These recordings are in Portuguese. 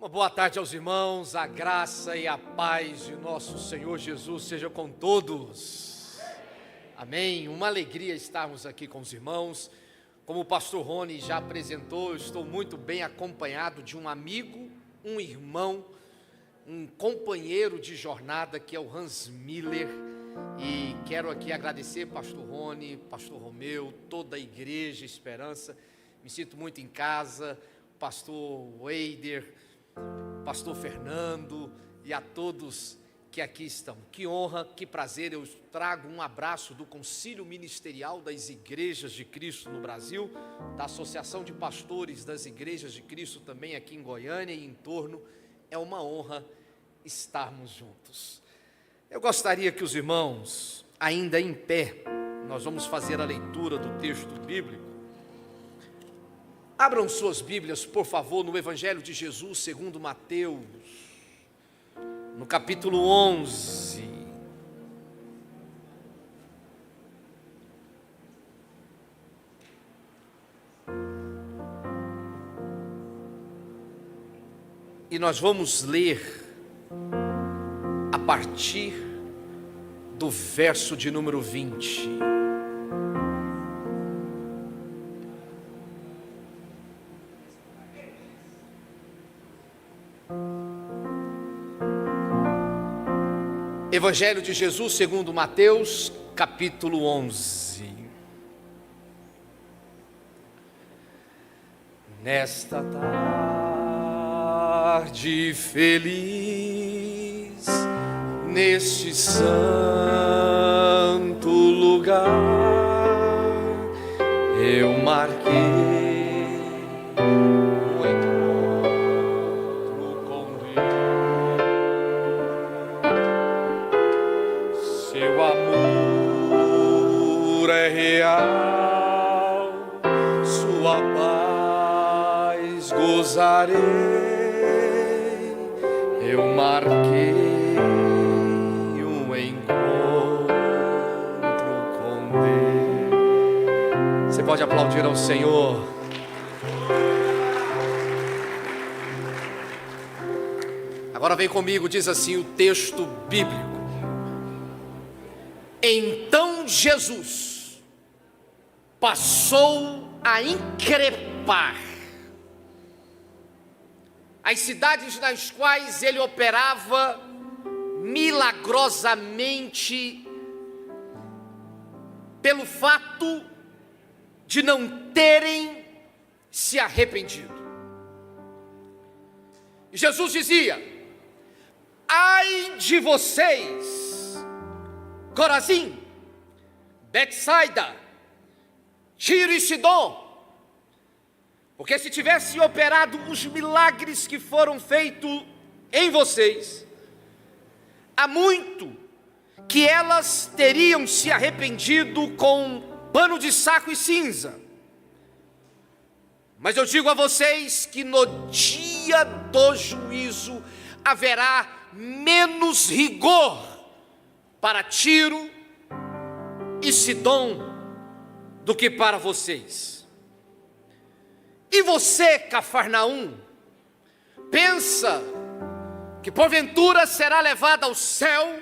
Uma boa tarde aos irmãos, a graça e a paz de nosso Senhor Jesus seja com todos. Amém. Uma alegria estarmos aqui com os irmãos. Como o pastor Rony já apresentou, eu estou muito bem acompanhado de um amigo, um irmão, um companheiro de jornada que é o Hans Miller. E quero aqui agradecer pastor Rony, pastor Romeu, toda a igreja Esperança. Me sinto muito em casa, pastor Weider, pastor Fernando e a todos que aqui estão. Que honra, que prazer, eu trago um abraço do Concílio Ministerial das Igrejas de Cristo no Brasil, da Associação de Pastores das Igrejas de Cristo também aqui em Goiânia e em torno. É uma honra estarmos juntos. Eu gostaria que os irmãos, ainda em pé, nós vamos fazer a leitura do texto bíblico. Abram suas Bíblias, por favor, no Evangelho de Jesus segundo Mateus, no capítulo 11. E nós vamos ler a partir do verso de número 20. Evangelho de Jesus segundo Mateus, capítulo 11. Nesta tarde feliz, neste santo lugar, eu marquei o encontro com Deus. Seu amor é real, sua paz gozarei. Eu marquei pode aplaudir ao Senhor. Agora vem comigo, diz assim o texto bíblico: então Jesus passou a increpar as cidades nas quais ele operava milagrosamente, pelo fato de não terem se arrependido. Jesus dizia: ai de vocês, Corazim, Betsaida, Tiro e Sidom, porque se tivessem operado os milagres que foram feitos em vocês, há muito que elas teriam se arrependido com pano de saco e cinza. Mas eu digo a vocês que no dia do juízo haverá menos rigor para Tiro e Sidom do que para vocês. E você, Cafarnaum, pensa que porventura será levada ao céu,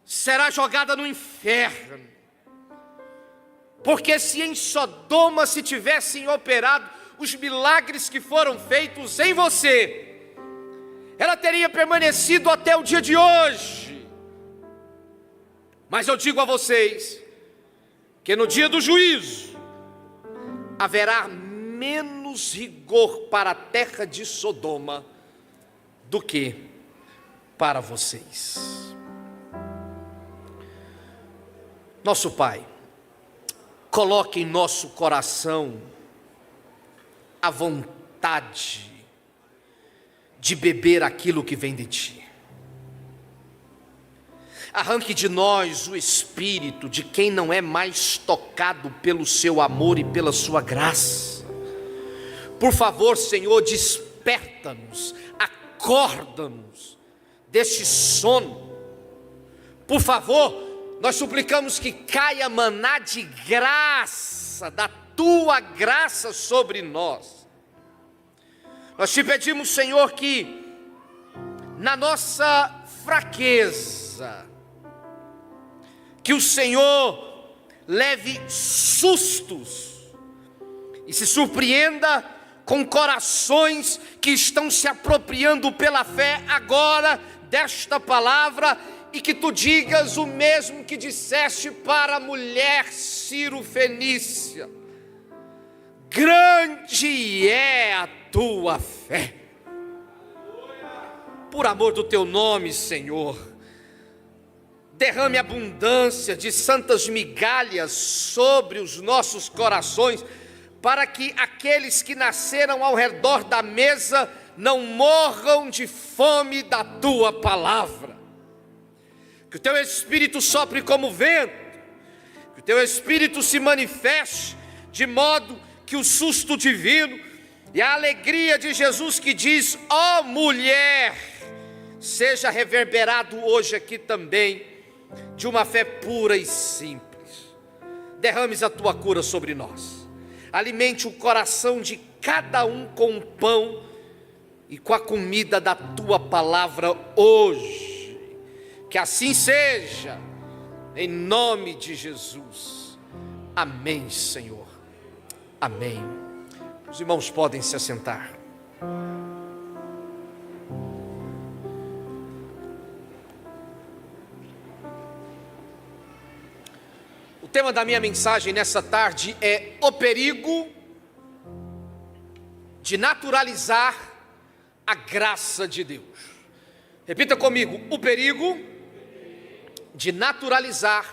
será jogada no inferno? Porque se em Sodoma se tivessem operado os milagres que foram feitos em você, ela teria permanecido até o dia de hoje. Mas eu digo a vocês que no dia do juízo haverá menos rigor para a terra de Sodoma do que para vocês. Nosso Pai, coloque em nosso coração a vontade de beber aquilo que vem de Ti. Arranque de nós o espírito de quem não é mais tocado pelo Seu amor e pela Sua graça. Por favor, Senhor, desperta-nos, acorda-nos deste sono. Por favor, nós suplicamos que caia maná de graça, da Tua graça sobre nós. Nós te pedimos, Senhor, que na nossa fraqueza, que o Senhor leve sustos e se surpreenda com corações que estão se apropriando pela fé agora desta palavra, e que tu digas o mesmo que disseste para a mulher Ciro-fenícia: grande é a tua fé. Por amor do teu nome, Senhor, derrame abundância de santas migalhas sobre os nossos corações, para que aqueles que nasceram ao redor da mesa não morram de fome da tua palavra. Que o teu Espírito sopre como vento, que o teu Espírito se manifeste, de modo que o susto divino e a alegria de Jesus, que diz: ó mulher, seja reverberado hoje aqui também, de uma fé pura e simples. Derrames a tua cura sobre nós, alimente o coração de cada um com o pão e com a comida da tua palavra hoje. Que assim seja, em nome de Jesus. Amém, Senhor. Amém. Os irmãos podem se assentar. O tema da minha mensagem nessa tarde é o perigo de naturalizar a graça de Deus. Repita comigo: o perigo de naturalizar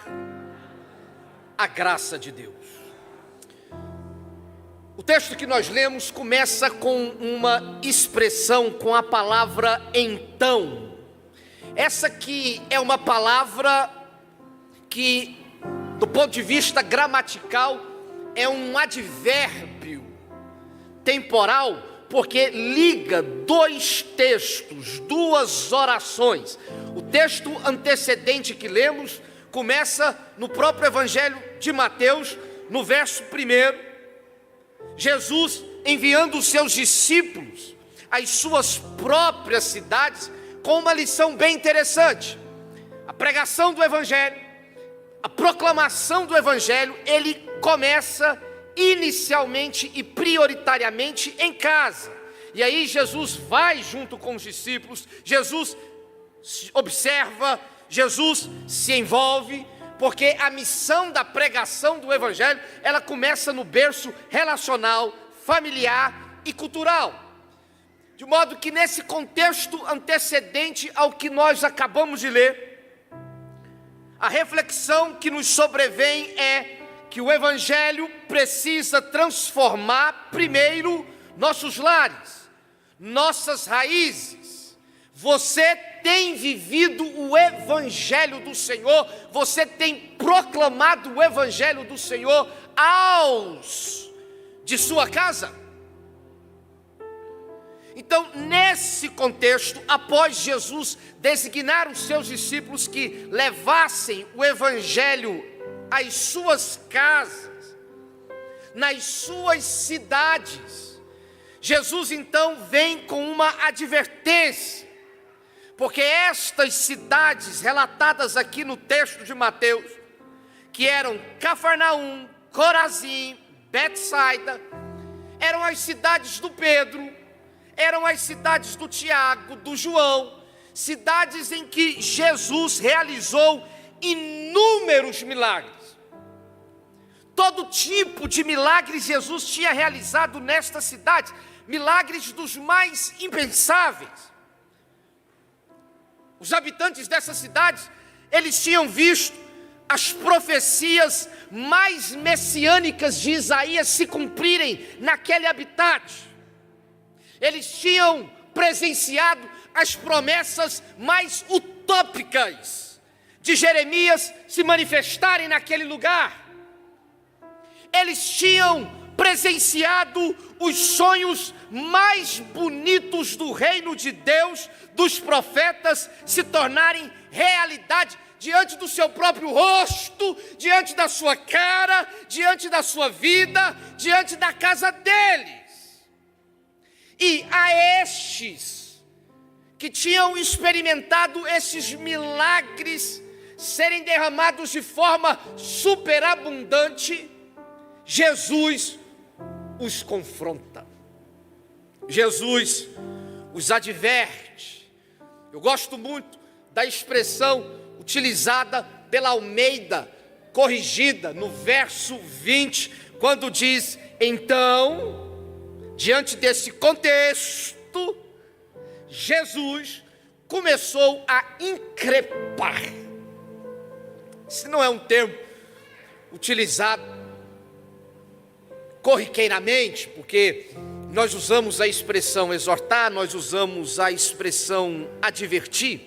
a graça de Deus. O texto que nós lemos começa com uma expressão, com a palavra então. Essa que é uma palavra que, do ponto de vista gramatical, é um advérbio temporal, porque liga dois textos, duas orações. O texto antecedente que lemos começa no próprio Evangelho de Mateus, no verso 1. Jesus enviando os seus discípulos às suas próprias cidades, com uma lição bem interessante. A pregação do Evangelho, a proclamação do Evangelho, ele começa inicialmente e prioritariamente em casa. E aí Jesus vai junto com os discípulos, Jesus observa, Jesus se envolve, porque a missão da pregação do Evangelho, ela começa no berço relacional, familiar e cultural. De modo que nesse contexto antecedente ao que nós acabamos de ler, a reflexão que nos sobrevém é que o Evangelho precisa transformar primeiro nossos lares, nossas raízes. Você tem vivido o Evangelho do Senhor, você tem proclamado o Evangelho do Senhor aos de sua casa? Então, nesse contexto, após Jesus designar os seus discípulos que levassem o Evangelho às suas casas, nas suas cidades, Jesus então vem com uma advertência, porque estas cidades relatadas aqui no texto de Mateus, que eram Cafarnaum, Corazim, Betsaida, eram as cidades do Pedro, eram as cidades do Tiago, do João, cidades em que Jesus realizou inúmeros milagres. Todo tipo de milagres Jesus tinha realizado nestas cidades, milagres dos mais impensáveis. Os habitantes dessas cidades, eles tinham visto as profecias mais messiânicas de Isaías se cumprirem naquele habitat. Eles tinham presenciado as promessas mais utópicas de Jeremias se manifestarem naquele lugar. Eles tinham presenciado os sonhos mais bonitos do reino de Deus, dos profetas, se tornarem realidade diante do seu próprio rosto, diante da sua cara, diante da sua vida, diante da casa deles. E a estes que tinham experimentado esses milagres serem derramados de forma superabundante, Jesus os confronta. Jesus os adverte. Eu gosto muito da expressão utilizada pela Almeida corrigida no verso 20, quando diz: então, diante desse contexto, Jesus começou a increpar. Esse não é um termo utilizado corriqueiramente, porque nós usamos a expressão exortar, nós usamos a expressão advertir,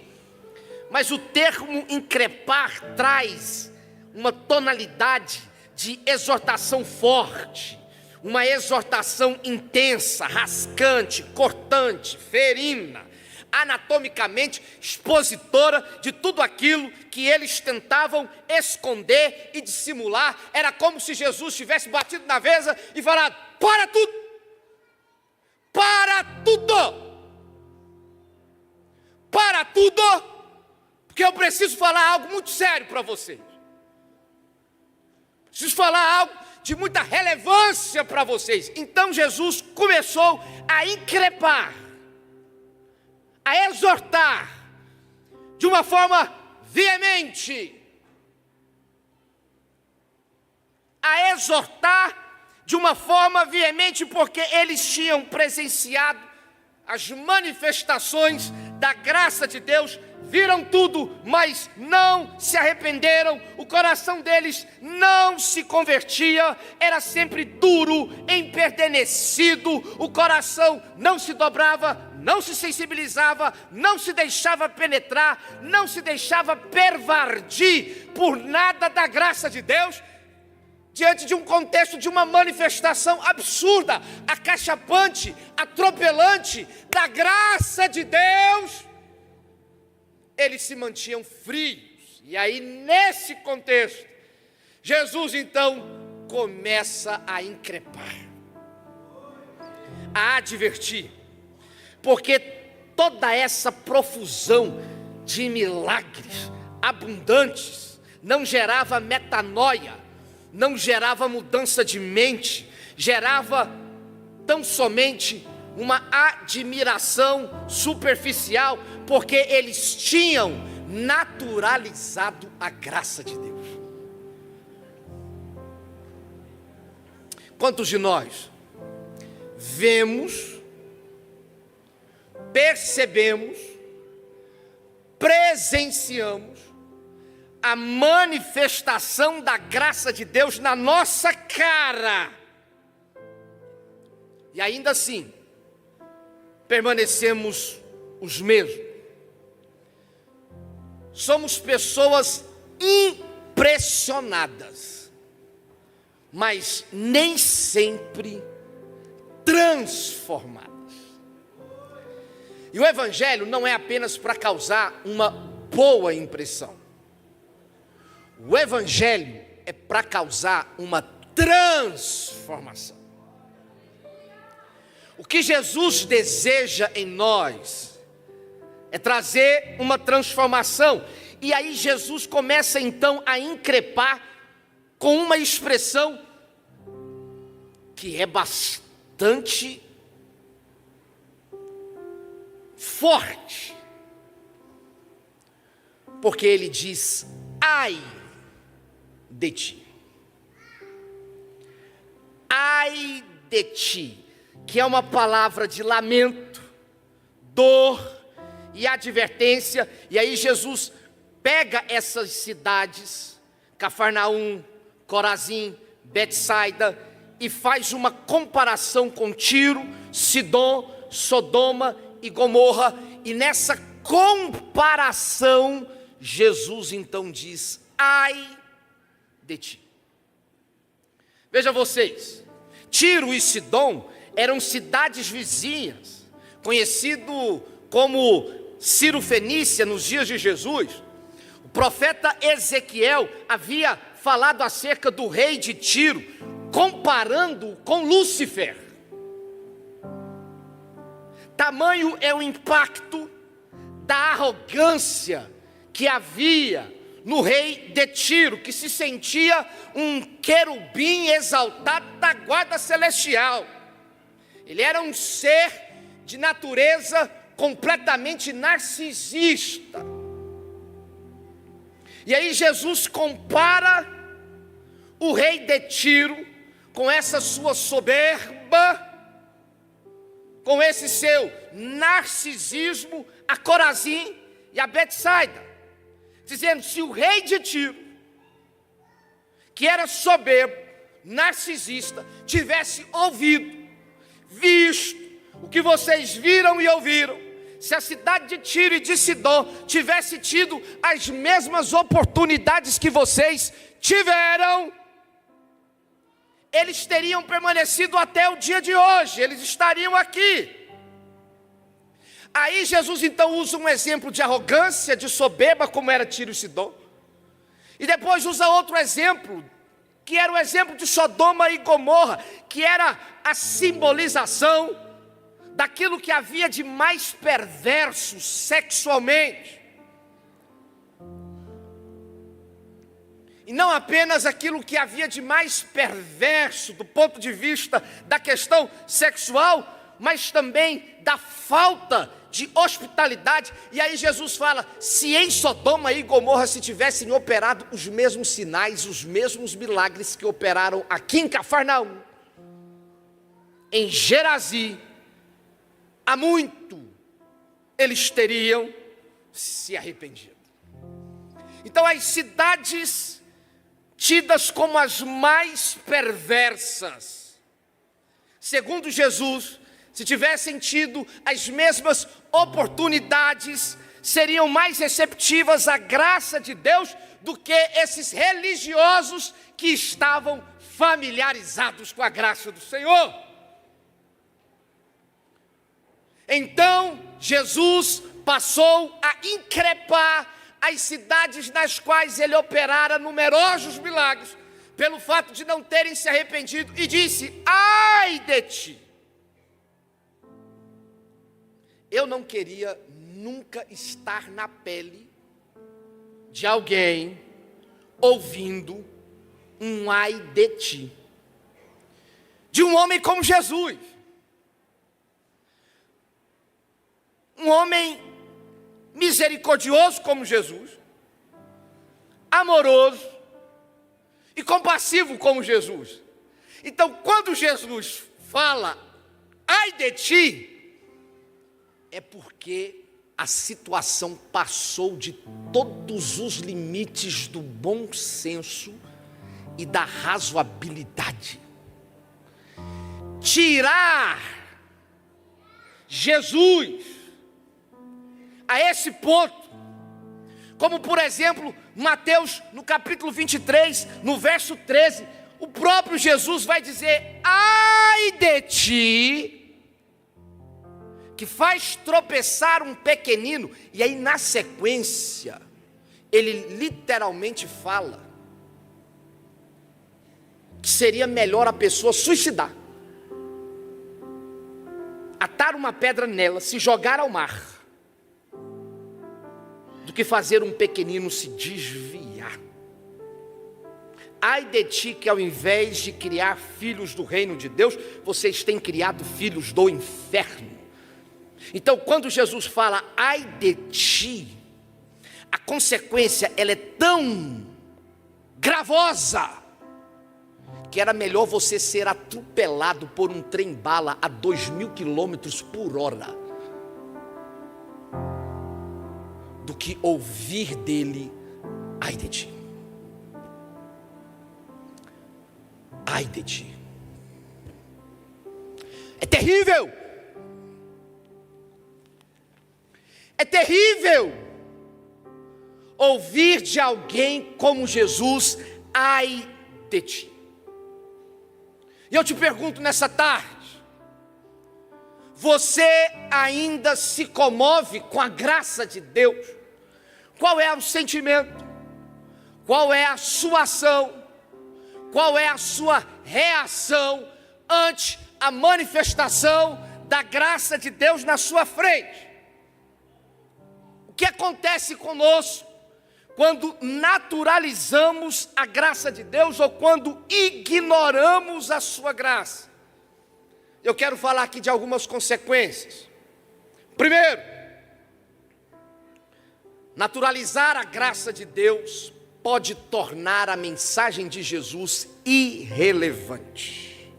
mas o termo increpar traz uma tonalidade de exortação forte, uma exortação intensa, rascante, cortante, ferina, anatomicamente expositora de tudo aquilo que eles tentavam esconder e dissimular. Era como se Jesus tivesse batido na mesa e falado: para tudo, para tudo, para tudo, porque eu preciso falar algo muito sério para vocês. Preciso falar algo de muita relevância para vocês. Então Jesus começou a increpar, a exortar de uma forma veemente, porque eles tinham presenciado as manifestações da graça de Deus, viram tudo, mas não se arrependeram, o coração deles não se convertia, era sempre duro, empedernecido, o coração não se dobrava, não se sensibilizava, não se deixava penetrar, não se deixava pervadir por nada da graça de Deus, diante de um contexto de uma manifestação absurda, acachapante, atropelante da graça de Deus. Eles se mantinham frios. E aí, nesse contexto, Jesus então começa a increpar, a advertir, porque toda essa profusão de milagres abundantes não gerava metanoia, não gerava mudança de mente, gerava tão somente uma admiração superficial, porque eles tinham naturalizado a graça de Deus. Quantos de nós vemos, percebemos, presenciamos a manifestação da graça de Deus na nossa cara, e ainda assim permanecemos os mesmos? Somos pessoas impressionadas, mas nem sempre transformadas. E o Evangelho não é apenas para causar uma boa impressão. O Evangelho é para causar uma transformação. O que Jesus deseja em nós é trazer uma transformação. E aí Jesus começa então a increpar com uma expressão que é bastante forte. Porque ele diz: ai de ti. Ai de ti, que é uma palavra de lamento, dor e advertência. E aí Jesus pega essas cidades, Cafarnaum, Corazim, Betsaida, e faz uma comparação com Tiro, Sidom, Sodoma e Gomorra. E nessa comparação, Jesus então diz: ai de ti. Veja vocês, Tiro e Sidom eram cidades vizinhas, conhecido como Ciro Fenícia nos dias de Jesus. O profeta Ezequiel havia falado acerca do rei de Tiro, comparando-o com Lúcifer. Tamanho é o impacto da arrogância que havia no rei de Tiro, que se sentia um querubim exaltado da guarda celestial. Ele era um ser de natureza completamente narcisista. E aí Jesus compara o rei de Tiro com essa sua soberba, com esse seu narcisismo, a Corazim e a Betsaida, dizendo: se o rei de Tiro, que era soberbo, narcisista, tivesse ouvido, visto o que vocês viram e ouviram, se a cidade de Tiro e de Sidom tivesse tido as mesmas oportunidades que vocês tiveram, eles teriam permanecido até o dia de hoje, eles estariam aqui. Aí Jesus então usa um exemplo de arrogância, de soberba, como era Tiro e Sidom, e depois usa outro exemplo, que era o exemplo de Sodoma e Gomorra, que era a simbolização daquilo que havia de mais perverso sexualmente. E não apenas aquilo que havia de mais perverso do ponto de vista da questão sexual, mas também da falta de hospitalidade. E aí Jesus fala: se em Sodoma e Gomorra se tivessem operado os mesmos sinais, os mesmos milagres que operaram aqui em Cafarnaum, em Gerasi, há muito eles teriam se arrependido. Então as cidades tidas como as mais perversas, segundo Jesus, se tivessem tido as mesmas oportunidades, seriam mais receptivas à graça de Deus do que esses religiosos que estavam familiarizados com a graça do Senhor. Então Jesus passou a increpar as cidades nas quais ele operara numerosos milagres, pelo fato de não terem se arrependido, e disse: ai de ti! Eu não queria nunca estar na pele de alguém ouvindo um ai de ti, de um homem como Jesus, um homem misericordioso como Jesus, amoroso e compassivo como Jesus. Então, quando Jesus fala ai de ti, é porque a situação passou de todos os limites do bom senso e da razoabilidade. Tirar Jesus a esse ponto, como por exemplo, Mateus no capítulo 23, no verso 13, o próprio Jesus vai dizer: ai de ti, que faz tropeçar um pequenino. E aí na sequência, ele literalmente fala que seria melhor a pessoa suicidar, atar uma pedra nela, se jogar ao mar, do que fazer um pequenino se desviar. Ai de ti, que ao invés de criar filhos do reino de Deus, vocês têm criado filhos do inferno. Então, quando Jesus fala ai de ti, a consequência ela é tão gravosa que era melhor você ser atropelado por um trem-bala a 2.000 quilômetros por hora do que ouvir dele ai de ti. Ai de ti. É terrível. É terrível ouvir de alguém como Jesus ai de ti. E eu te pergunto nessa tarde: você ainda se comove com a graça de Deus? Qual é o sentimento? Qual é a sua ação? Qual é a sua reação ante a manifestação da graça de Deus na sua frente. O que acontece conosco quando naturalizamos a graça de Deus ou quando ignoramos a sua graça? Eu quero falar aqui de algumas consequências. Primeiro, naturalizar a graça de Deus pode tornar a mensagem de Jesus irrelevante.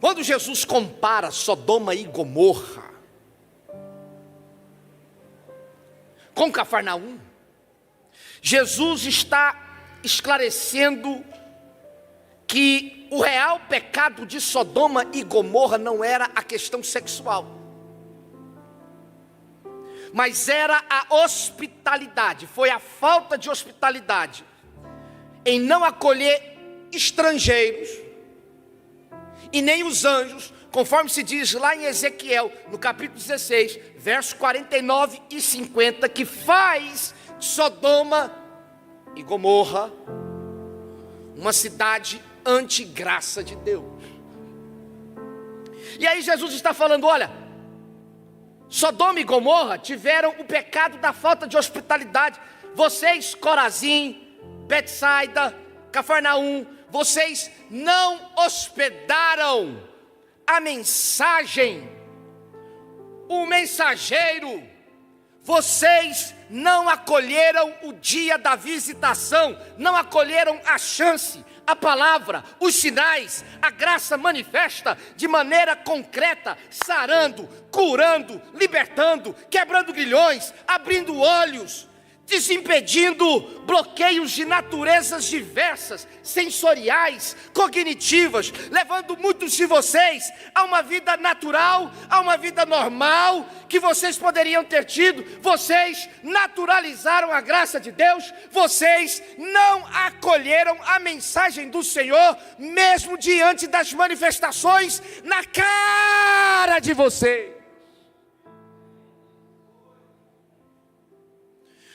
Quando Jesus compara Sodoma e Gomorra com Cafarnaum, Jesus está esclarecendo que o real pecado de Sodoma e Gomorra não era a questão sexual, mas era a hospitalidade. Foi a falta de hospitalidade em não acolher estrangeiros e nem os anjos, conforme se diz lá em Ezequiel, no capítulo 16, versos 49 e 50, que faz de Sodoma e Gomorra uma cidade anti-graça de Deus. E aí Jesus está falando, olha, Sodoma e Gomorra tiveram o pecado da falta de hospitalidade. Vocês, Corazim, Betsaida, Cafarnaum, vocês não hospedaram a mensagem, o mensageiro. Vocês não acolheram o dia da visitação, não acolheram a chance, a palavra, os sinais, a graça manifesta de maneira concreta, sarando, curando, libertando, quebrando grilhões, abrindo olhos, desimpedindo bloqueios de naturezas diversas, sensoriais, cognitivas, levando muitos de vocês a uma vida natural, a uma vida normal, que vocês poderiam ter tido. Vocês naturalizaram a graça de Deus, vocês não acolheram a mensagem do Senhor, mesmo diante das manifestações na cara de vocês.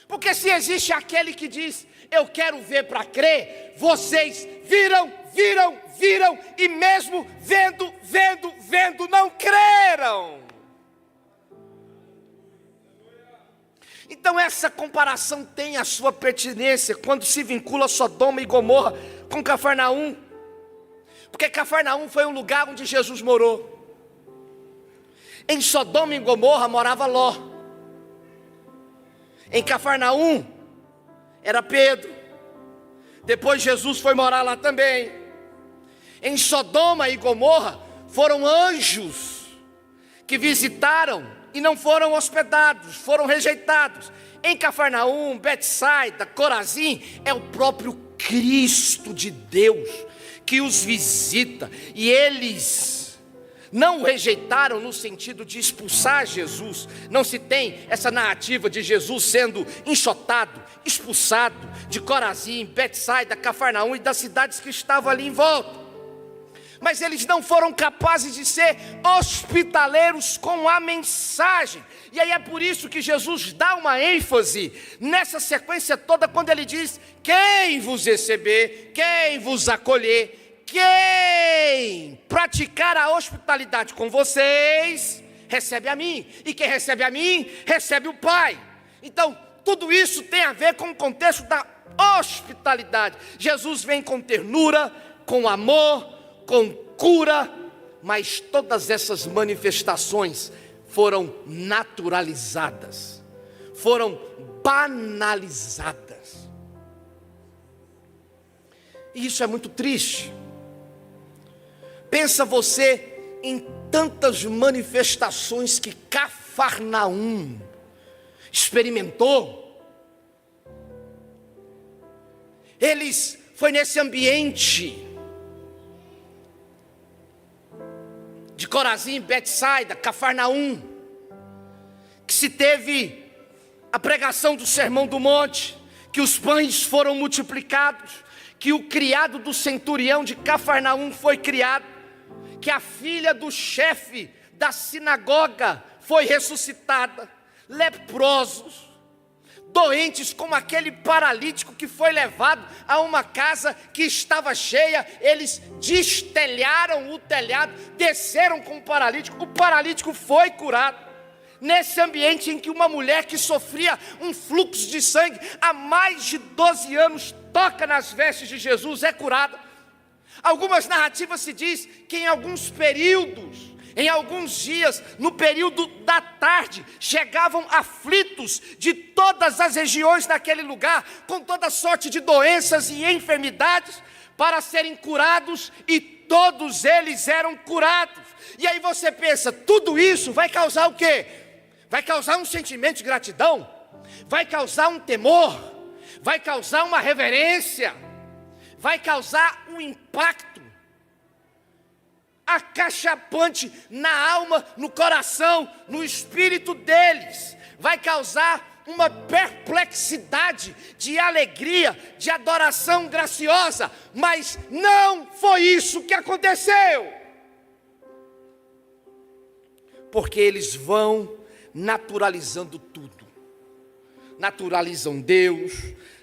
Porque se existe aquele que diz, eu quero ver para crer, vocês viram, e mesmo vendo, não creram. Então essa comparação tem a sua pertinência quando se vincula Sodoma e Gomorra com Cafarnaum. Porque Cafarnaum foi um lugar onde Jesus morou. Em Sodoma e Gomorra morava Ló. Em Cafarnaum era Pedro. Depois Jesus foi morar lá também. Em Sodoma e Gomorra foram anjos que visitaram e não foram hospedados, foram rejeitados. Em Cafarnaum, Betsaida, Corazim, é o próprio Cristo de Deus que os visita. E eles não o rejeitaram no sentido de expulsar Jesus. Não se tem essa narrativa de Jesus sendo enxotado, expulsado de Corazim, Betsaida, Cafarnaum e das cidades que estavam ali em volta. Mas eles não foram capazes de ser hospitaleiros com a mensagem. E aí é por isso que Jesus dá uma ênfase nessa sequência toda, quando ele diz, quem vos receber, quem vos acolher, quem praticar a hospitalidade com vocês, recebe a mim. E quem recebe a mim, recebe o Pai. Então, tudo isso tem a ver com o contexto da hospitalidade. Jesus vem com ternura, com amor, com cura, mas todas essas manifestações foram naturalizadas, foram banalizadas. E isso é muito triste. Pensa você em tantas manifestações que Cafarnaum experimentou. Foi nesse ambiente de Corazim, Betsaida, Cafarnaum, que se teve a pregação do Sermão do Monte, que os pães foram multiplicados, que o criado do centurião de Cafarnaum foi criado, que a filha do chefe da sinagoga foi ressuscitada, leprosos, doentes, como aquele paralítico que foi levado a uma casa que estava cheia. Eles destelharam o telhado, desceram com o paralítico foi curado. Nesse ambiente em que uma mulher que sofria um fluxo de sangue há mais de 12 anos, toca nas vestes de Jesus, é curada. Algumas narrativas se diz que em alguns períodos, em alguns dias, no período da tarde, chegavam aflitos de todas as regiões daquele lugar, com toda sorte de doenças e enfermidades, para serem curados, e todos eles eram curados. E aí você pensa, tudo isso vai causar o quê? Vai causar um sentimento de gratidão, vai causar um temor, vai causar uma reverência, vai causar um impacto acachapante na alma, no coração, no espírito deles, vai causar uma perplexidade de alegria, de adoração graciosa, mas não foi isso que aconteceu, porque eles vão naturalizando tudo, naturalizam Deus,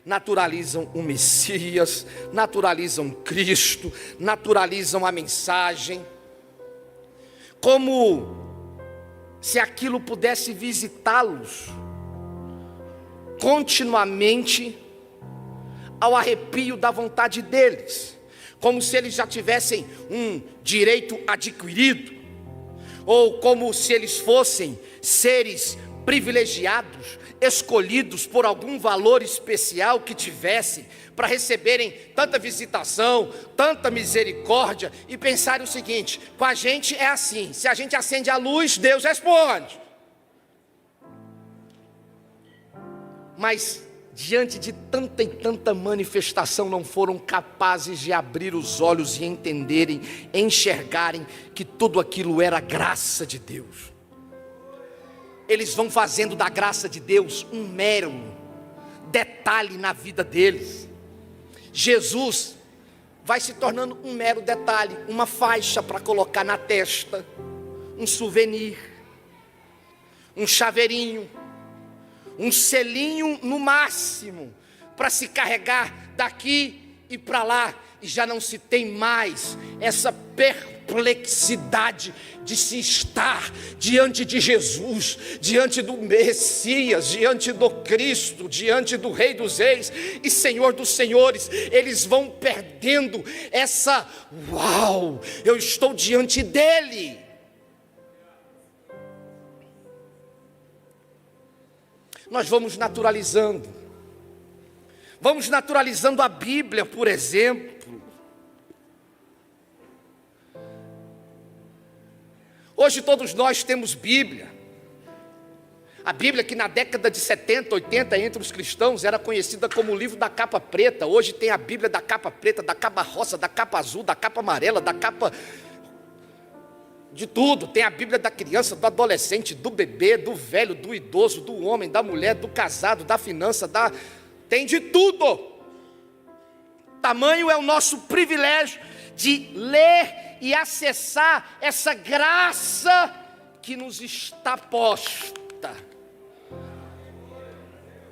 naturalizam o Messias, naturalizam Cristo, naturalizam a mensagem, como se aquilo pudesse visitá-los continuamente ao arrepio da vontade deles, como se eles já tivessem um direito adquirido, ou como se eles fossem seres privilegiados, escolhidos por algum valor especial que tivessem, para receberem tanta visitação, tanta misericórdia, e pensarem o seguinte: com a gente é assim, se a gente acende a luz, Deus responde. Mas diante de tanta e tanta manifestação, não foram capazes de abrir os olhos e entenderem, enxergarem que tudo aquilo era graça de Deus. Eles vão fazendo da graça de Deus um mero detalhe na vida deles. Jesus vai se tornando um mero detalhe, uma faixa para colocar na testa, um souvenir, um chaveirinho, um selinho no máximo, para se carregar daqui e para lá, e já não se tem mais essa perplexidade de se estar diante de Jesus, diante do Messias, diante do Cristo, diante do Rei dos Reis e Senhor dos Senhores. Eles vão perdendo essa, uau, eu estou diante dele. Nós vamos naturalizando a Bíblia, por exemplo. Hoje todos nós temos Bíblia. A Bíblia, que na década de 70, 80, entre os cristãos, era conhecida como o livro da capa preta. Hoje tem a Bíblia da capa preta, da capa rosa, da capa azul, da capa amarela, da capa de tudo. Tem a Bíblia da criança, do adolescente, do bebê, do velho, do idoso, do homem, da mulher, do casado, da finança, tem de tudo. Tamanho é o nosso privilégio de ler e acessar essa graça que nos está posta.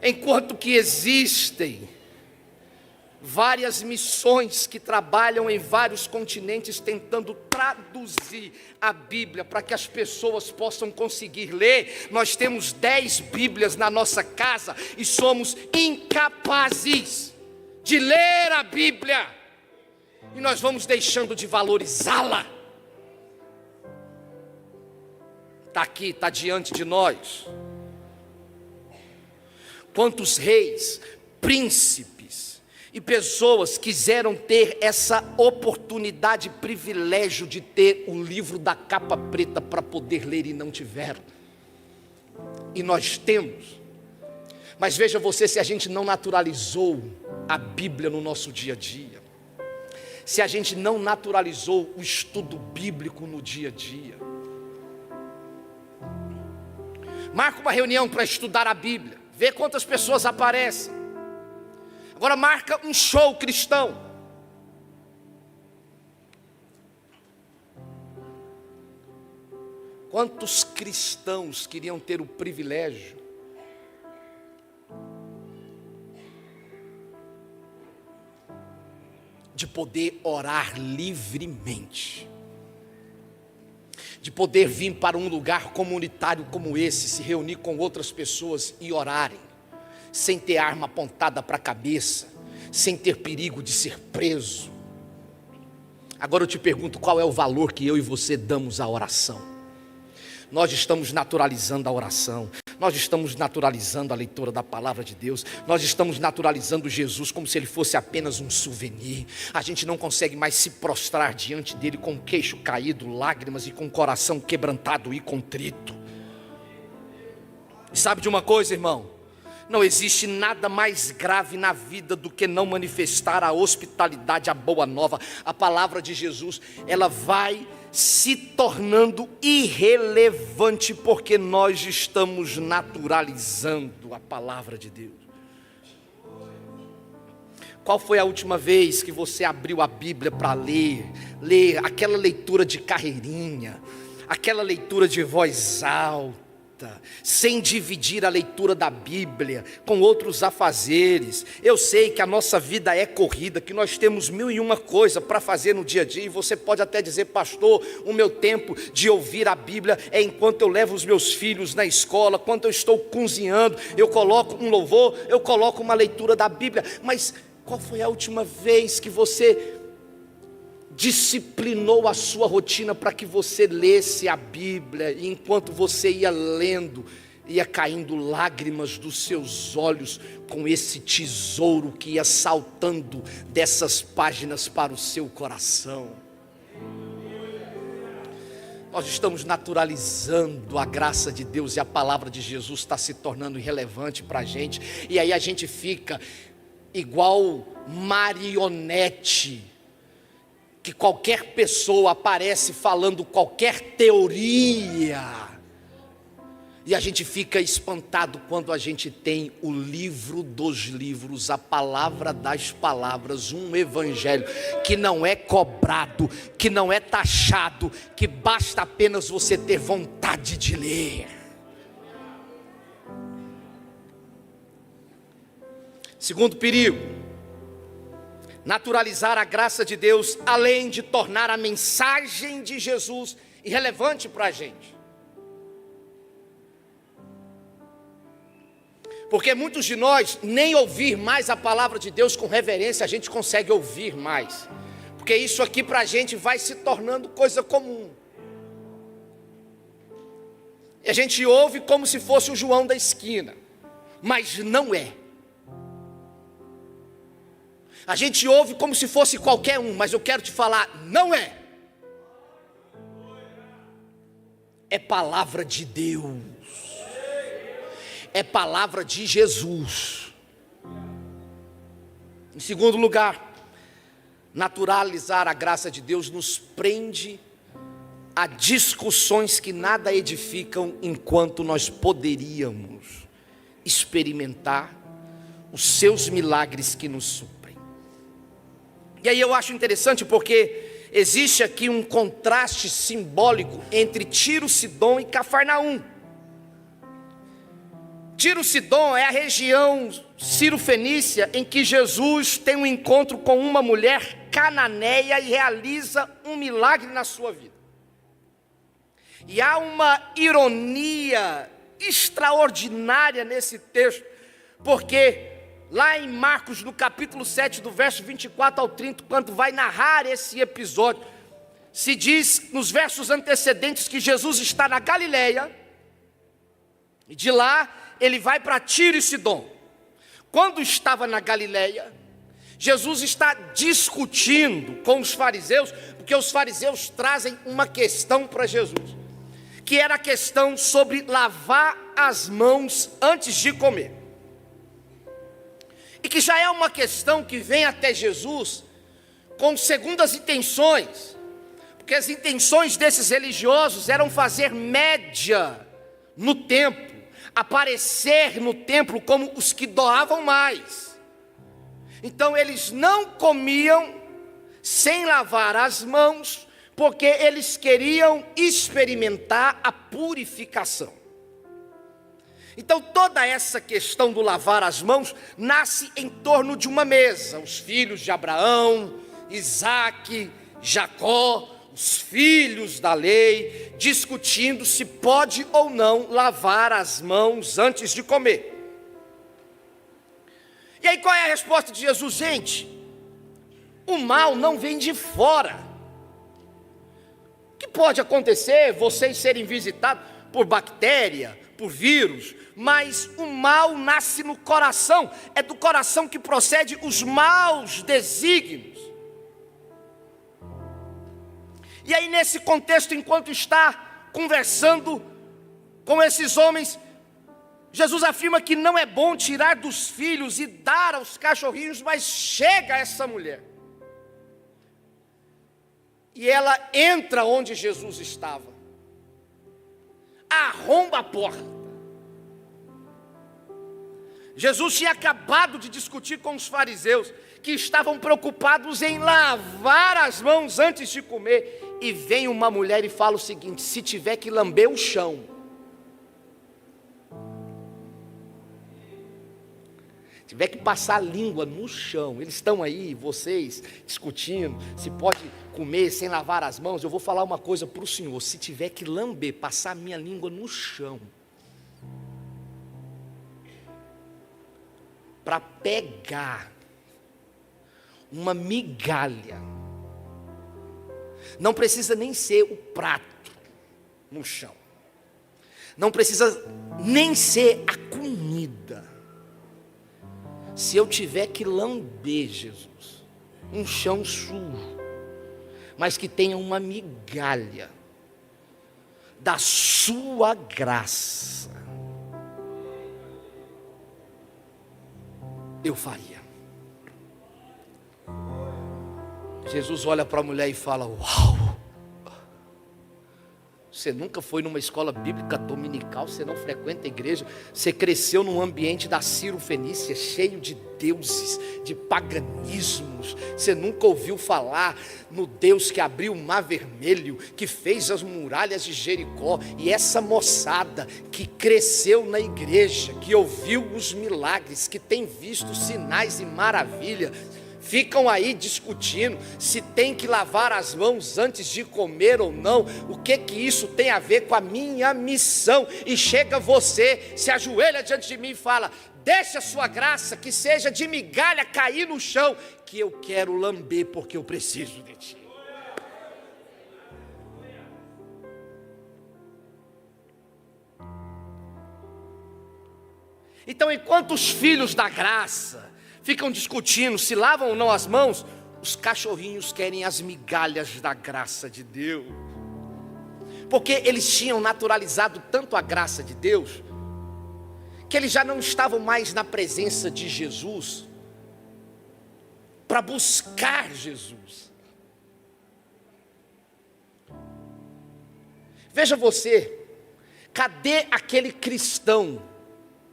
Enquanto que existem várias missões que trabalham em vários continentes tentando traduzir a Bíblia para que as pessoas possam conseguir ler, nós temos 10 Bíblias na nossa casa e somos incapazes de ler a Bíblia, e nós vamos deixando de valorizá-la. Está aqui, está diante de nós. Quantos reis, príncipes e pessoas quiseram ter essa oportunidade, privilégio de ter o livro da capa preta para poder ler e não tiveram. E nós temos. Mas veja você, se a gente não naturalizou a Bíblia no nosso dia a dia, se a gente não naturalizou o estudo bíblico no dia a dia. Marca uma reunião para estudar a Bíblia, vê quantas pessoas aparecem. Agora marca um show cristão. Quantos cristãos queriam ter o privilégio de poder orar livremente, de poder vir para um lugar comunitário como esse, se reunir com outras pessoas e orarem, sem ter arma apontada para a cabeça, sem ter perigo de ser preso. Agora eu te pergunto, qual é o valor que eu e você damos à oração? Nós estamos naturalizando a oração, nós estamos naturalizando a leitura da palavra de Deus, nós estamos naturalizando Jesus como se ele fosse apenas um souvenir. A gente não consegue mais se prostrar diante dele com o queixo caído, lágrimas e com o coração quebrantado e contrito. E sabe de uma coisa, irmão? Não existe nada mais grave na vida do que não manifestar a hospitalidade, a boa nova. A palavra de Jesus, ela vai se tornando irrelevante porque nós estamos naturalizando a palavra de Deus. Qual foi a última vez que você abriu a Bíblia para ler aquela leitura de carreirinha, aquela leitura de voz alta, sem dividir a leitura da Bíblia com outros afazeres? Eu sei que a nossa vida é corrida, que nós temos 1001 coisas para fazer no dia a dia, e você pode até dizer: pastor, o meu tempo de ouvir a Bíblia é enquanto eu levo os meus filhos na escola, quando eu estou cozinhando, eu coloco um louvor, eu coloco uma leitura da Bíblia. Mas qual foi a última vez que você disciplinou a sua rotina para que você lesse a Bíblia, e enquanto você ia lendo, ia caindo lágrimas dos seus olhos com esse tesouro que ia saltando dessas páginas para o seu coração? Nós estamos naturalizando a graça de Deus, e a palavra de Jesus está se tornando irrelevante para a gente, e aí a gente fica igual marionete, que qualquer pessoa aparece falando qualquer teoria, e a gente fica espantado quando a gente tem o livro dos livros, a palavra das palavras, um evangelho que não é cobrado, que não é taxado, que basta apenas você ter vontade de ler. Segundo perigo: naturalizar a graça de Deus, além de tornar a mensagem de Jesus irrelevante para a gente. Porque muitos de nós, nem ouvir mais a palavra de Deus com reverência, a gente consegue ouvir mais. Porque isso aqui para a gente vai se tornando coisa comum. E a gente ouve como se fosse o João da esquina, mas não é. A gente ouve como se fosse qualquer um, mas eu quero te falar, não é. É palavra de Deus. É palavra de Jesus. Em segundo lugar, naturalizar a graça de Deus nos prende a discussões que nada edificam, enquanto nós poderíamos experimentar os seus milagres que nos suprem. E aí eu acho interessante porque existe aqui um contraste simbólico entre Tiro, Sidom e Cafarnaum. Tiro, Sidom é a região sírio-fenícia em que Jesus tem um encontro com uma mulher cananeia e realiza um milagre na sua vida. E há uma ironia extraordinária nesse texto, porque lá em Marcos, no capítulo 7, do verso 24 ao 30, quando vai narrar esse episódio, se diz nos versos antecedentes que Jesus está na Galileia, e de lá ele vai para Tiro e Sidom. Quando estava na Galileia, Jesus está discutindo com os fariseus, porque os fariseus trazem uma questão para Jesus, que era a questão sobre lavar as mãos antes de comer. E que já é uma questão que vem até Jesus com segundas intenções, porque as intenções desses religiosos eram fazer média no templo, aparecer no templo como os que doavam mais. Então eles não comiam sem lavar as mãos, porque eles queriam experimentar a purificação. Então toda essa questão do lavar as mãos nasce em torno de uma mesa. Os filhos de Abraão Isaque, Jacó, os filhos da lei, discutindo se pode ou não lavar as mãos antes de comer. E aí qual é a resposta de Jesus? Gente, o mal não vem de fora. O que pode acontecer? Vocês serem visitados por bactéria, por vírus, mas o mal nasce no coração. É do coração que procede os maus desígnios. E aí nesse contexto, enquanto está conversando com esses homens, Jesus afirma que não é bom tirar dos filhos e dar aos cachorrinhos, mas chega essa mulher. E ela entra onde Jesus estava, arromba a porta. Jesus tinha acabado de discutir com os fariseus, que estavam preocupados em lavar as mãos antes de comer. E vem uma mulher e fala o seguinte: se tiver que lamber o chão, tiver que passar a língua no chão, eles estão aí, vocês, discutindo se pode comer sem lavar as mãos. Eu vou falar uma coisa para o Senhor: se tiver que lamber, passar a minha língua no chão, para pegar uma migalha, não precisa nem ser o prato no chão, não precisa nem ser a comida. Se eu tiver que lamber, Jesus, um chão sujo, mas que tenha uma migalha da sua graça, eu faria. Jesus olha para a mulher e fala: uau, você nunca foi numa escola bíblica dominical, você não frequenta a igreja, você cresceu num ambiente da Sírio-Fenícia, cheio de deuses, de paganismos, você nunca ouviu falar no Deus que abriu o mar vermelho, que fez as muralhas de Jericó. E essa moçada que cresceu na igreja, que ouviu os milagres, que tem visto sinais e maravilhas, ficam aí discutindo se tem que lavar as mãos antes de comer ou não. O que isso tem a ver com a minha missão? E chega você, se ajoelha diante de mim e fala: deixa a sua graça, que seja de migalha cair no chão, que eu quero lamber porque eu preciso de ti. Então, enquanto os filhos da graça ficam discutindo se lavam ou não as mãos, os cachorrinhos querem as migalhas da graça de Deus, porque eles tinham naturalizado tanto a graça de Deus, que eles já não estavam mais na presença de Jesus para buscar Jesus. Veja você, cadê aquele cristão,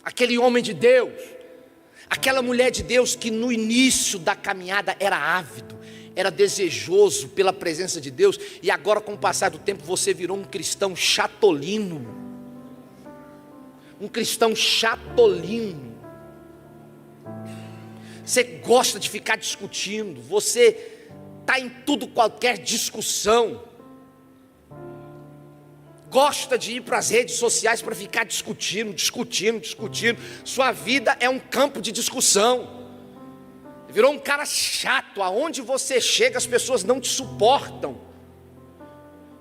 aquele homem de Deus, aquela mulher de Deus que no início da caminhada era ávido, era desejoso pela presença de Deus, e agora com o passar do tempo você virou um cristão chatolino, um cristão chatolino. Você gosta de ficar discutindo, você está em tudo, qualquer discussão, gosta de ir para as redes sociais para ficar discutindo. Sua vida é um campo de discussão. Virou um cara chato, aonde você chega as pessoas não te suportam.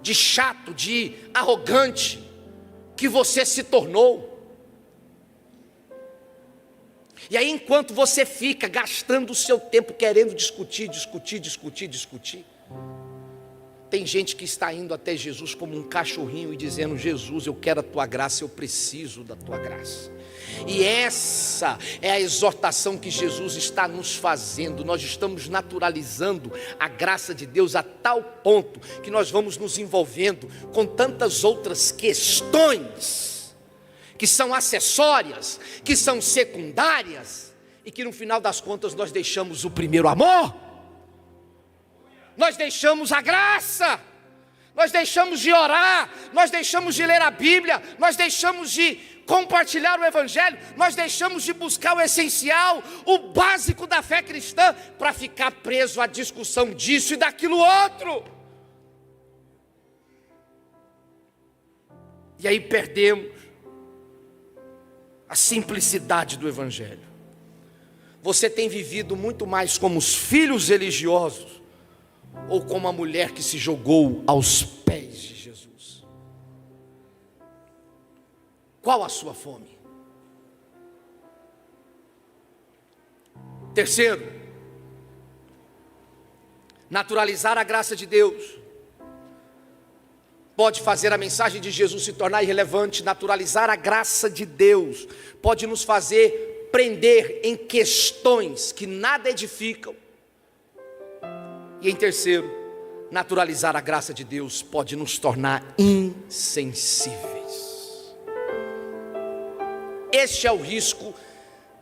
De chato, de arrogante que você se tornou. E aí, enquanto você fica gastando o seu tempo querendo discutir, tem gente que está indo até Jesus como um cachorrinho e dizendo: Jesus, eu quero a tua graça, eu preciso da tua graça. E essa é a exortação que Jesus está nos fazendo. Nós estamos naturalizando a graça de Deus a tal ponto que nós vamos nos envolvendo com tantas outras questões que são acessórias, que são secundárias, e que no final das contas nós deixamos o primeiro amor. Nós deixamos a graça, nós deixamos de orar, nós deixamos de ler a Bíblia, nós deixamos de compartilhar o Evangelho, nós deixamos de buscar o essencial, o básico da fé cristã, para ficar preso à discussão disso e daquilo outro. E aí perdemos a simplicidade do Evangelho. Você tem vivido muito mais como os filhos religiosos, ou como a mulher que se jogou aos pés de Jesus? Qual a sua fome? Terceiro, naturalizar a graça de Deus pode fazer a mensagem de Jesus se tornar irrelevante. Naturalizar a graça de Deus pode nos fazer prender em questões que nada edificam. E em terceiro, naturalizar a graça de Deus pode nos tornar insensíveis. Este é o risco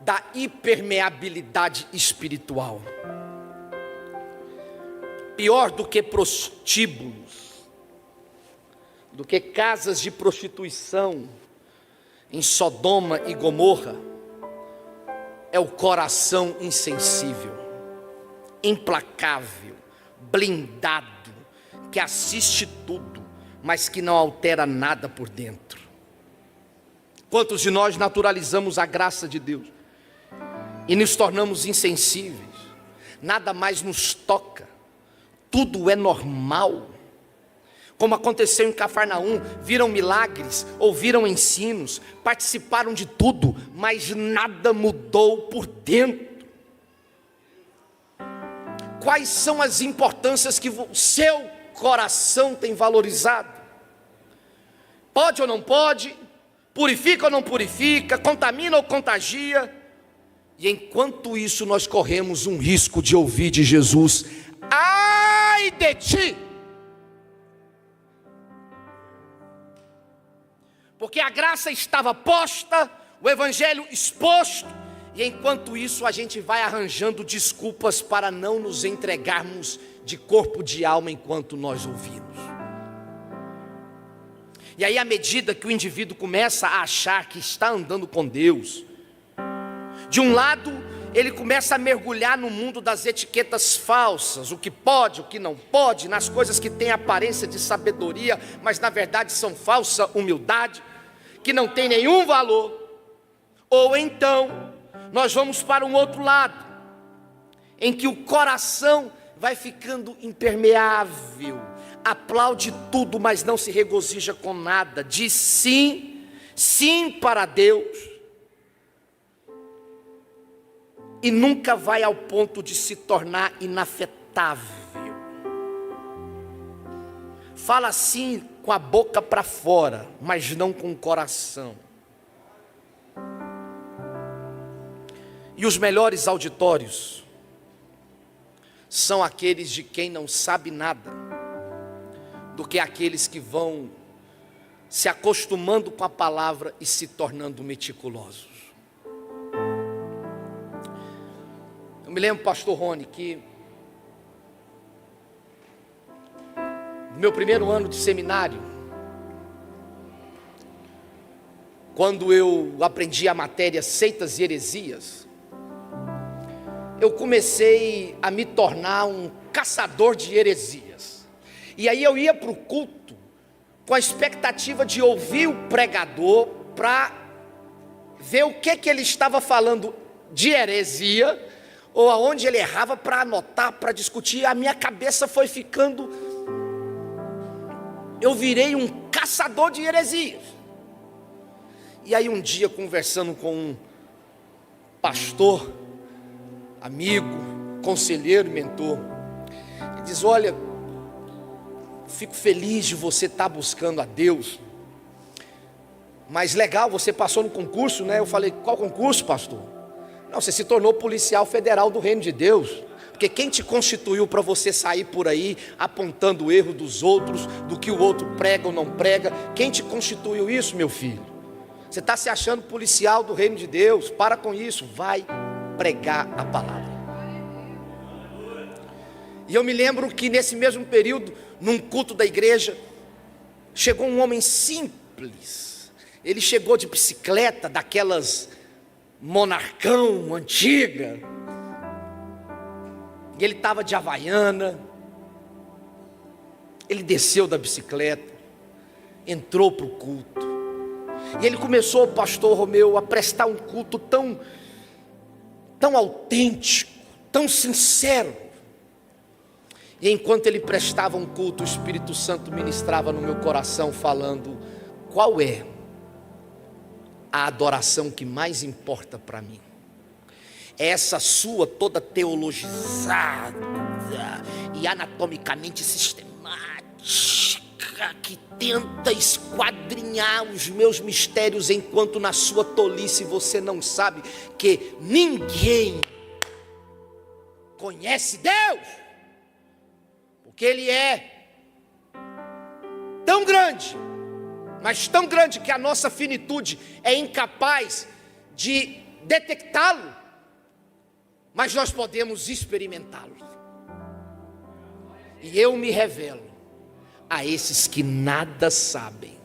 da hipermeabilidade espiritual. Pior do que prostíbulos, do que casas de prostituição em Sodoma e Gomorra, é o coração insensível, implacável, blindado, que assiste tudo, mas que não altera nada por dentro. Quantos de nós naturalizamos a graça de Deus e nos tornamos insensíveis? Nada mais nos toca, tudo é normal. Como aconteceu em Cafarnaum, viram milagres, ouviram ensinos, participaram de tudo, mas nada mudou por dentro. Quais são as importâncias que o seu coração tem valorizado? Pode ou não pode? Purifica ou não purifica? Contamina ou contagia? E enquanto isso nós corremos um risco de ouvir de Jesus: ai de ti! Porque a graça estava posta, o Evangelho exposto, e enquanto isso a gente vai arranjando desculpas para não nos entregarmos de corpo e de alma enquanto nós ouvimos. E aí, à medida que o indivíduo começa a achar que está andando com Deus, de um lado ele começa a mergulhar no mundo das etiquetas falsas, o que pode, o que não pode, nas coisas que têm aparência de sabedoria, mas na verdade são falsa humildade, que não tem nenhum valor. Ou então nós vamos para um outro lado, em que o coração vai ficando impermeável, aplaude tudo, mas não se regozija com nada, diz sim, sim para Deus, e nunca vai ao ponto de se tornar inafetável. Fala sim com a boca para fora, mas não com o coração. E os melhores auditórios são aqueles de quem não sabe nada, do que aqueles que vão se acostumando com a palavra e se tornando meticulosos. Eu me lembro, pastor Rony, que no meu primeiro ano de seminário, quando eu aprendi a matéria Seitas e Heresias, eu comecei a me tornar um caçador de heresias. E aí eu ia para o culto com a expectativa de ouvir o pregador para ver o que ele estava falando de heresia, ou aonde ele errava, para anotar, para discutir. A minha cabeça foi ficando... Eu virei um caçador de heresias. E aí um dia, conversando com um pastor, amigo, conselheiro, mentor, ele diz: olha, fico feliz de você estar buscando a Deus, mas legal, você passou no concurso, né? Eu falei: qual concurso, pastor? Não, você se tornou policial federal do reino de Deus. Porque quem te constituiu para você sair por aí apontando o erro dos outros, do que o outro prega ou não prega? Quem te constituiu isso, meu filho? Você está se achando policial do reino de Deus? Para com isso, vai pregar a palavra. E eu me lembro que nesse mesmo período, num culto da igreja, chegou um homem simples, Ele chegou de bicicleta, daquelas monarcão antiga, e ele estava de havaiana. Ele desceu da bicicleta, entrou para o culto, e ele começou, pastor Romeu, a prestar um culto tão autêntico, tão sincero. E enquanto ele prestava um culto, o Espírito Santo ministrava no meu coração, falando: qual é a adoração que mais importa para mim? É essa sua toda teologizada e anatomicamente sistemática, que tenta esquadrinhar os meus mistérios, enquanto na sua tolice você não sabe que ninguém conhece Deus, porque Ele é tão grande, mas tão grande que a nossa finitude é incapaz de detectá-lo, mas nós podemos experimentá-lo. E eu me revelo a esses que nada sabem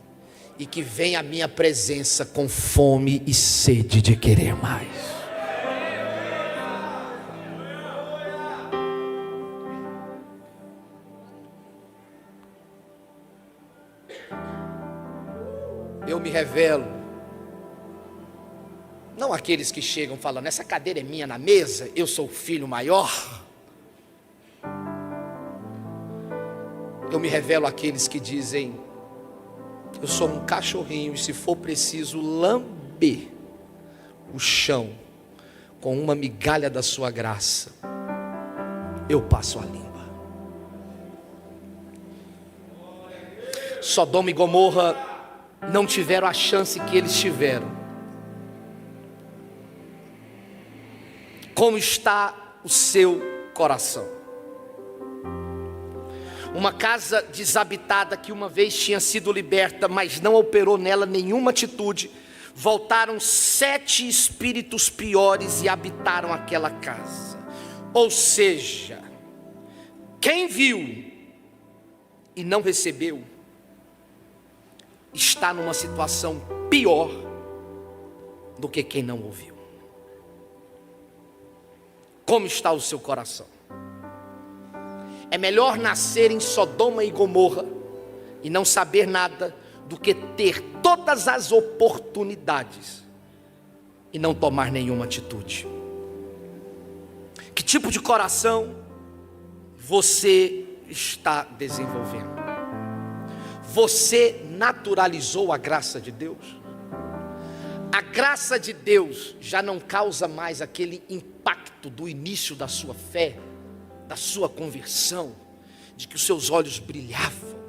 e que vêm à minha presença com fome e sede de querer mais. Eu me revelo, não aqueles que chegam falando: essa cadeira é minha na mesa, eu sou o filho maior. Eu me revelo àqueles que dizem: eu sou um cachorrinho, e se for preciso lamber o chão com uma migalha da sua graça, eu passo a língua. Sodoma e Gomorra não tiveram a chance que eles tiveram. Como está o seu coração? Uma casa desabitada que uma vez tinha sido liberta, mas não operou nela nenhuma atitude. Voltaram 7 espíritos piores e habitaram aquela casa. Ou seja, quem viu e não recebeu, está numa situação pior do que quem não ouviu. Como está o seu coração? É melhor nascer em Sodoma e Gomorra e não saber nada, do que ter todas as oportunidades e não tomar nenhuma atitude. Que tipo de coração você está desenvolvendo? Você naturalizou a graça de Deus? A graça de Deus já não causa mais aquele impacto do início da sua fé, da sua conversão, de que os seus olhos brilhavam,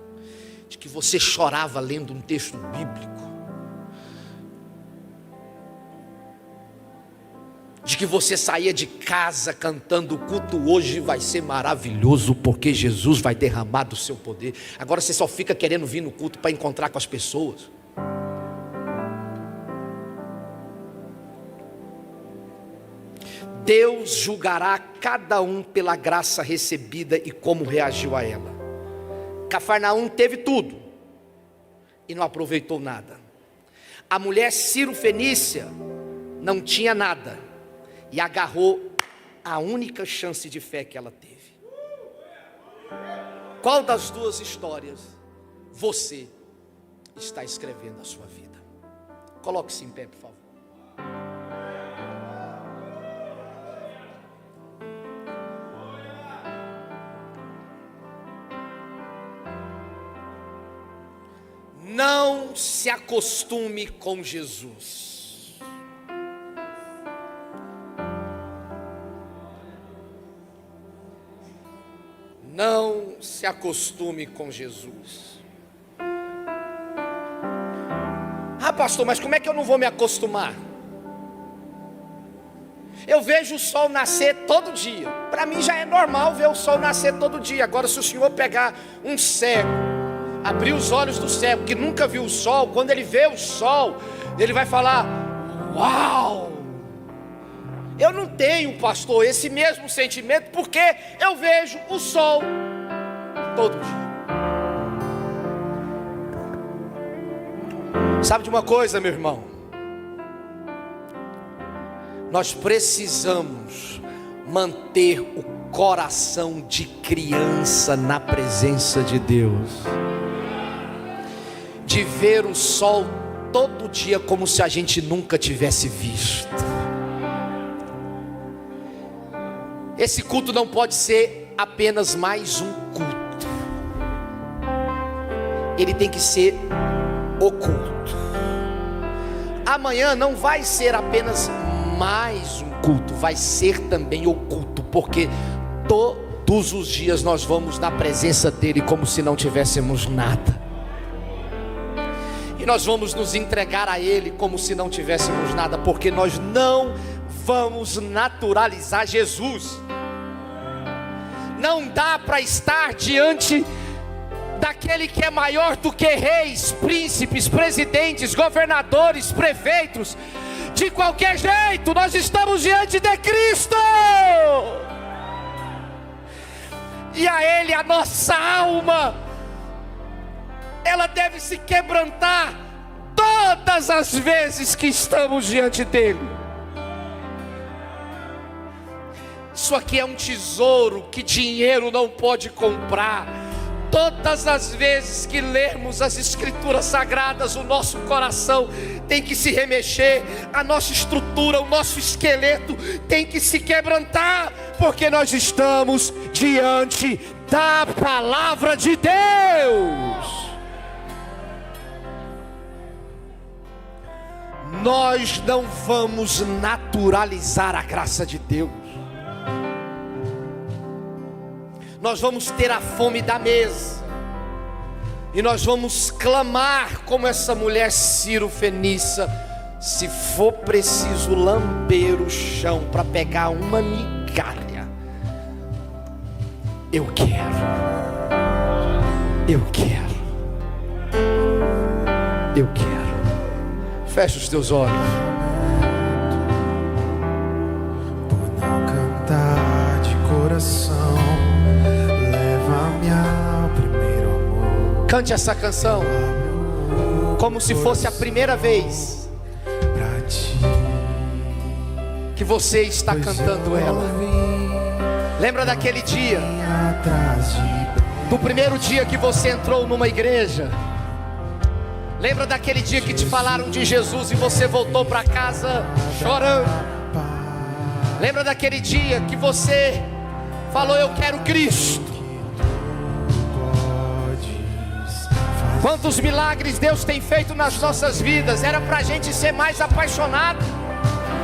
de que você chorava lendo um texto bíblico, de que você saía de casa cantando: o culto hoje vai ser maravilhoso, porque Jesus vai derramar do seu poder. Agora você só fica querendo vir no culto para encontrar com as pessoas. Deus julgará cada um pela graça recebida e como reagiu a ela. Cafarnaum teve tudo e não aproveitou nada. A mulher Ciro-fenícia não tinha nada e agarrou a única chance de fé que ela teve. Qual das duas histórias você está escrevendo a sua vida? Coloque-se em pé, por favor. Não se acostume com Jesus. Não se acostume com Jesus. Ah, pastor, mas como é que eu não vou me acostumar? Eu vejo o sol nascer todo dia. Para mim já é normal ver o sol nascer todo dia. Agora, se o senhor pegar um cego, abrir os olhos do cego que nunca viu o sol, quando ele vê o sol, ele vai falar: uau! Eu não tenho, pastor, esse mesmo sentimento, porque eu vejo o sol todo dia. Sabe de uma coisa, meu irmão? Nós precisamos manter o coração de criança na presença de Deus, de ver o sol todo dia como se a gente nunca tivesse visto. Esse culto não pode ser apenas mais um culto, ele tem que ser o culto. Amanhã não vai ser apenas mais um culto, vai ser também o culto, porque todos os dias nós vamos na presença dele como se não tivéssemos nada, e nós vamos nos entregar a ele como se não tivéssemos nada, porque nós não vamos naturalizar Jesus. Não dá para estar diante daquele que é maior do que reis, príncipes, presidentes, governadores, prefeitos, de qualquer jeito. Nós estamos diante de Cristo, e a Ele a nossa alma, ela deve se quebrantar todas as vezes que estamos diante dEle. Isso aqui é um tesouro que dinheiro não pode comprar. Todas as vezes que lermos as Escrituras Sagradas, o nosso coração tem que se remexer, a nossa estrutura, o nosso esqueleto tem que se quebrantar, porque nós estamos diante da palavra de Deus. Nós não vamos naturalizar a graça de Deus. Nós vamos ter a fome da mesa, e nós vamos clamar como essa mulher Ciro-fenícia, se for preciso lamber o chão para pegar uma migalha. Eu quero, eu quero, eu quero. Fecha os teus olhos. Por não cantar de coração, cante essa canção como se fosse a primeira vez que você está cantando ela. Lembra daquele dia, do primeiro dia que você entrou numa igreja? Lembra daquele dia que te falaram de Jesus e você voltou para casa chorando? Lembra daquele dia que você falou: eu quero Cristo? Quantos milagres Deus tem feito nas nossas vidas. Era para a gente ser mais apaixonado,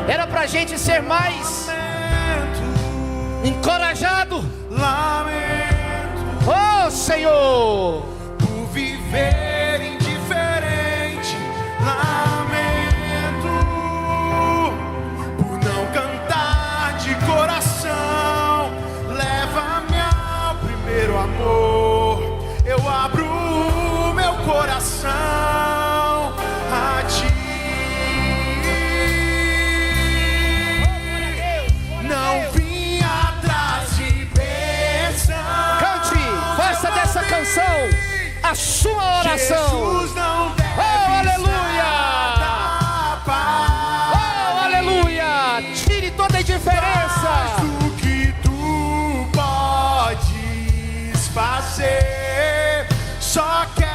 era para a gente ser mais encorajado. Oh Senhor, por viver indiferente. Lamento por não cantar de coração. Leva-me ao primeiro amor. Eu abro meu coração a ti. Não vim atrás de bênção. Cante, faça dessa canção a sua oração. Jesus não deve Oh, aleluia! Oh, aleluia! Tire toda a indiferença. Do que tu podes fazer, só que